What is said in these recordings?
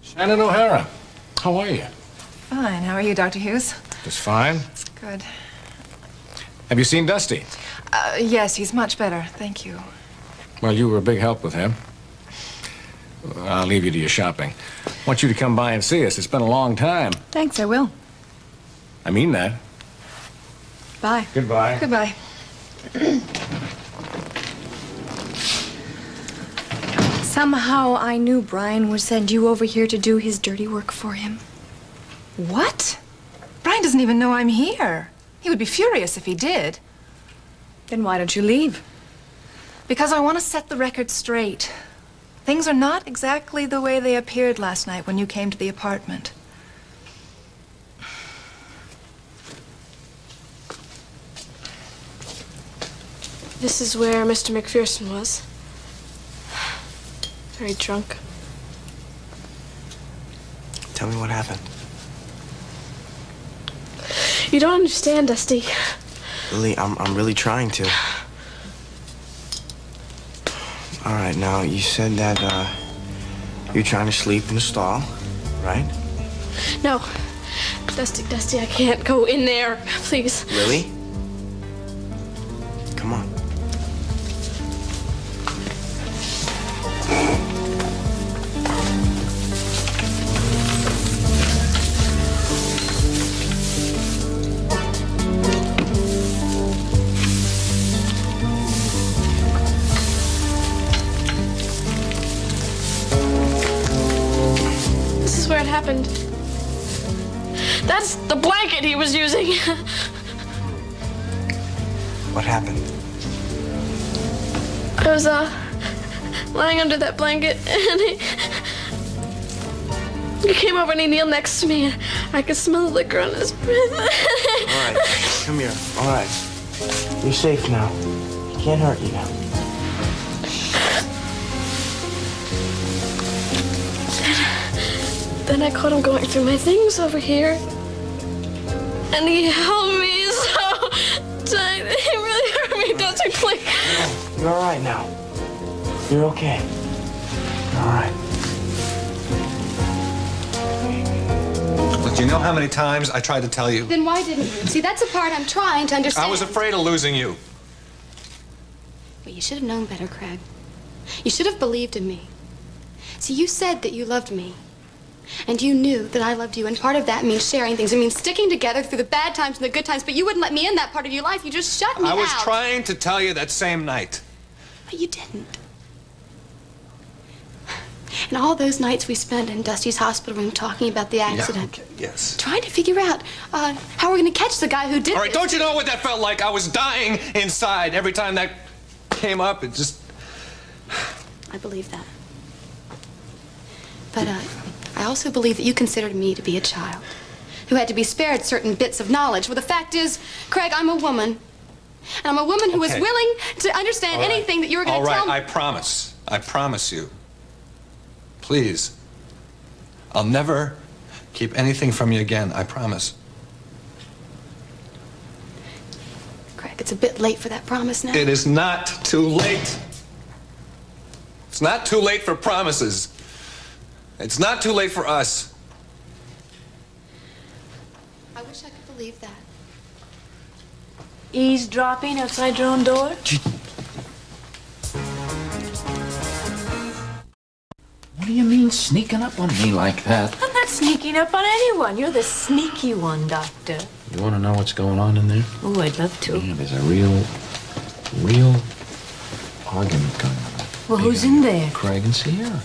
Shannon O'Hara, how are you? Fine. How are you, Dr. Hughes? Just fine. Good. Have you seen Dusty? Yes, he's much better. Thank you. Well, you were a big help with him. I'll leave you to your shopping. I want you to come by and see us. It's been a long time. Thanks, I will. I mean that. Bye. Goodbye. Goodbye. Somehow I knew Brian would send you over here to do his dirty work for him. What? Brian doesn't even know I'm here. He would be furious if he did. Then why don't you leave? Because I want to set the record straight. Things are not exactly the way they appeared last night when you came to the apartment. This is where Mr. McPherson was. Very drunk. Tell me what happened. You don't understand, Dusty. Lily, I'm really trying to. All right, now, you said that, you're trying to sleep in the stall, right? No. Dusty, I can't go in there. Please. Lily? Come on. This is where it happened. That's the blanket he was using. What happened? I was, lying under that blanket, and he came over and he kneeled next to me, and I could smell the liquor on his breath. All right, come here. All right. You're safe now. He can't hurt you now. Then I caught him going through my things over here, and he held me so tight. He really hurt me, Dr. Click. You're all right now. You're okay. All right. Look, do you know how many times I tried to tell you? Then why didn't you? See, that's the part I'm trying to understand. I was afraid of losing you. But you should have known better, Craig. You should have believed in me. See, you said that you loved me. And you knew that I loved you, and part of that means sharing things. It means sticking together through the bad times and the good times, but you wouldn't let me in that part of your life. You just shut me out. I was trying to tell you that same night. But you didn't. And all those nights we spent in Dusty's hospital room talking about the accident. Yeah, okay, yes. Trying to figure out how we're going to catch the guy who did All right, this. don't you know what that felt like? I was dying inside. Every time that came up, it just... I believe that. But I also believe that you considered me to be a child who had to be spared certain bits of knowledge. Well, the fact is, Craig, I'm a woman. And I'm a woman who was willing to understand anything that you were going to tell me. All right, I promise. I promise you. Please. I'll never keep anything from you again. I promise. Craig, it's a bit late for that promise now. It is not too late. It's not too late for promises. It's not too late for us. I wish I could believe that. Eavesdropping outside your own door? What do you mean sneaking up on me like that? I'm not sneaking up on anyone. You're the sneaky one, Doctor. You want to know what's going on in there? Oh, I'd love to. Yeah, there's a real argument going on. Well, who's in there? Craig and Sierra.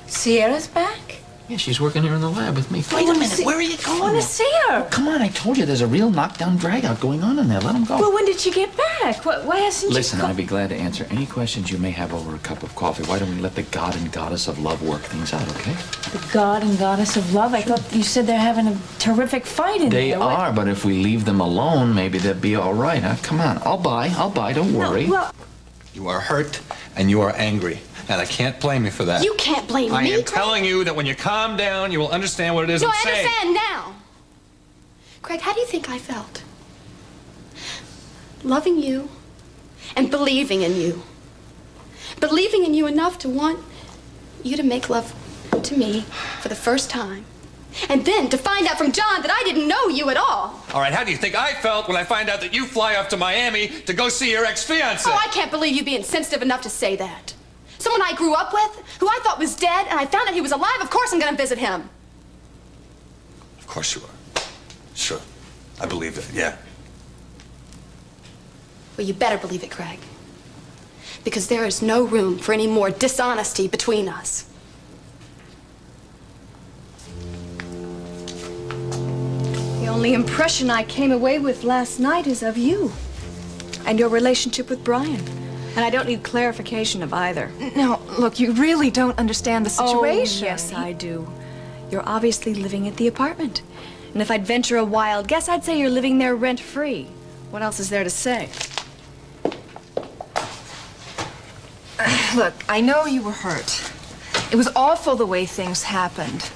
Sierra's back? Yeah, she's working here in the lab with me. Wait a minute, where are you going? I want to see her. Come on, I told you there's a real knockdown drag-out going on in there. Let him go. Well, when did she get back? Why hasn't Listen, she I'd be glad to answer any questions you may have over a cup of coffee. Why don't we let the god and goddess of love work things out, okay? The god and goddess of love? I thought you said they're having a terrific fight in there. They are, but if we leave them alone, maybe they'll be all right, huh? Come on, I'll buy, don't worry. No, well, You are hurt and you are angry. And I can't blame you for that. You can't blame me, I am Craig. telling you that when you calm down, you will understand what it is I'm saying. I understand now. Craig, how do you think I felt? Loving you and believing in you. Believing in you enough to want you to make love to me for the first time. And then to find out from John that I didn't know you at all. All right, how do you think I felt when I find out that you fly off to Miami to go see your ex-fiancé? Oh, I can't believe you being sensitive enough to say that. Someone I grew up with, who I thought was dead, and I found out he was alive. Of course I'm going to visit him. Of course you are. Sure. I believe that, yeah. Well, you better believe it, Craig. Because there is no room for any more dishonesty between us. The only impression I came away with last night is of you and your relationship with Brian. And I don't need clarification of either. No, look, you really don't understand the situation. Oh, yes, I do. You're obviously living at the apartment. And if I'd venture a wild guess, I'd say you're living there rent-free. What else is there to say? Look, I know you were hurt. It was awful the way things happened.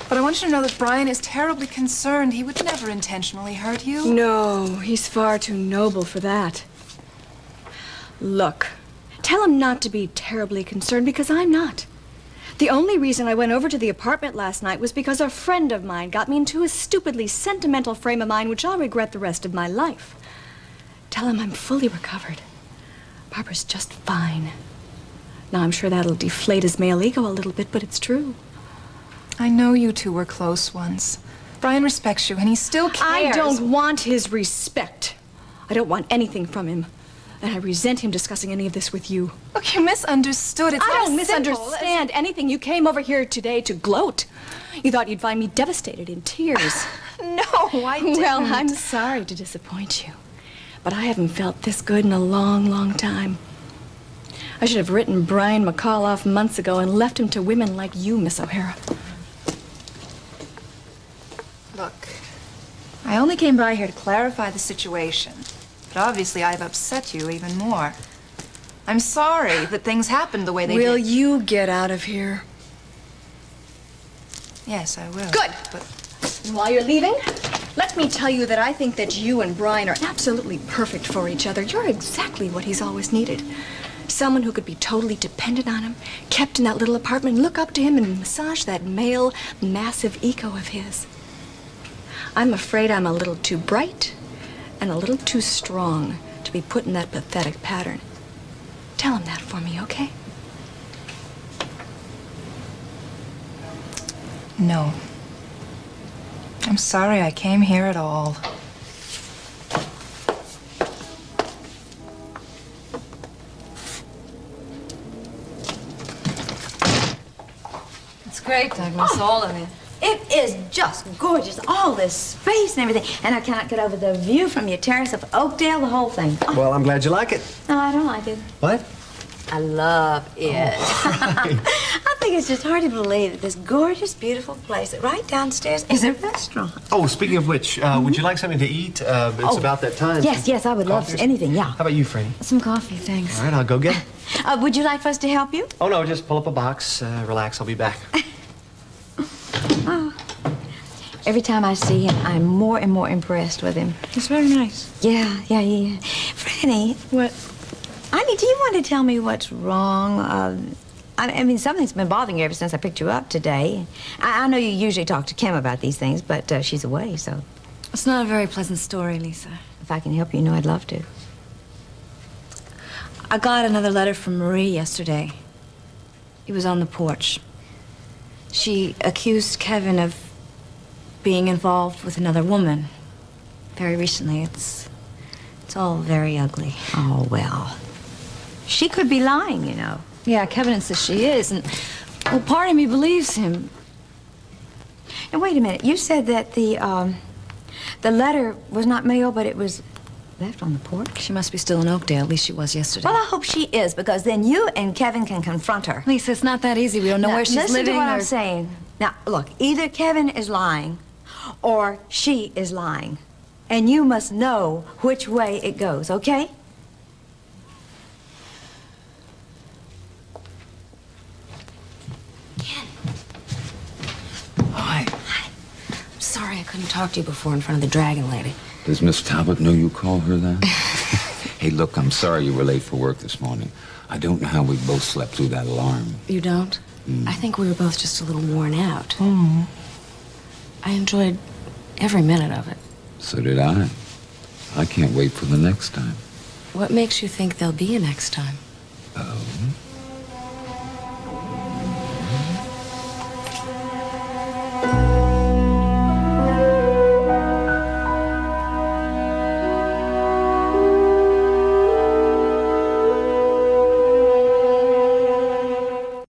But I want you to know that Brian is terribly concerned. He would never intentionally hurt you. No, he's far too noble for that. Look, tell him not to be terribly concerned, because I'm not. The only reason I went over to the apartment last night was because a friend of mine got me into a stupidly sentimental frame of mind which I'll regret the rest of my life. Tell him I'm fully recovered. Barbara's just fine. Now, I'm sure that'll deflate his male ego a little bit, but it's true. I know you two were close once. Brian respects you, and he still cares. I don't want his respect. I don't want anything from him. And I resent him discussing any of this with you. Look, you misunderstood. It's I not don't as simple misunderstand anything. You came over here today to gloat. You thought you'd find me devastated in tears. No, I didn't. Well, I'm sorry to disappoint you. But I haven't felt this good in a long, long time. I should have written Brian McCall off months ago and left him to women like you, Miss O'Hara. Look, I only came by here to clarify the situation. But obviously I've upset you even more. I'm sorry that things happened the way they did. Will you get out of here? Yes, I will. Good. But And while you're leaving, let me tell you that I think that you and Brian are absolutely perfect for each other. You're exactly what he's always needed. Someone who could be totally dependent on him, kept in that little apartment, and look up to him and massage that male, massive ego of his. I'm afraid I'm a little too bright and a little too strong to be put in that pathetic pattern. Tell him that for me, okay? no. I'm sorry I came here at all. It's great, Douglas, all of it. It is just gorgeous, all this space and everything. And I cannot get over the view from your terrace of Oakdale, the whole thing. Oh. Well, I'm glad you like it. No, I don't like it. What? I love it. Oh, I think it's just hard to believe that this gorgeous, beautiful place right downstairs is a restaurant. Oh, speaking of which, would you like something to eat? It's about that time. Yes, I would love anything, yeah. How about you, Franny? Some coffee, thanks. All right, I'll go get it. Would you like for us to help you? Oh, no, just pull up a box, relax, I'll be back. Oh. Every time I see him, I'm more and more impressed with him. It's very nice. Yeah. Franny. What? Do you want to tell me what's wrong? I mean, something's been bothering you ever since I picked you up today. I know you usually talk to Kim about these things, but she's away, so... It's not a very pleasant story, Lisa. If I can help you, I'd love to. I got another letter from Marie yesterday. He was on the porch. She accused Kevin of being involved with another woman. Very recently. It's all very ugly. Oh, well. She could be lying, you know. Yeah, Kevin insists she is, and well, part of me believes him. Now, wait a minute. You said that the letter was not mailed, but it was left on the porch? She must be still in Oakdale. At least she was yesterday. Well, I hope she is, because then you and Kevin can confront her. Lisa, it's not that easy. We don't know where she's living. Listen to what I'm saying. Now, look, either Kevin is lying or she is lying. And you must know which way it goes, okay? Hi. I'm sorry I couldn't talk to you before in front of the Dragon Lady. Does Miss Talbot know you call her that? Hey, look, I'm sorry you were late for work this morning. I don't know how we both slept through that alarm. You don't? I think we were both just a little worn out. Mm. I enjoyed every minute of it. So did I. I can't wait for the next time. What makes you think there'll be a next time? Oh?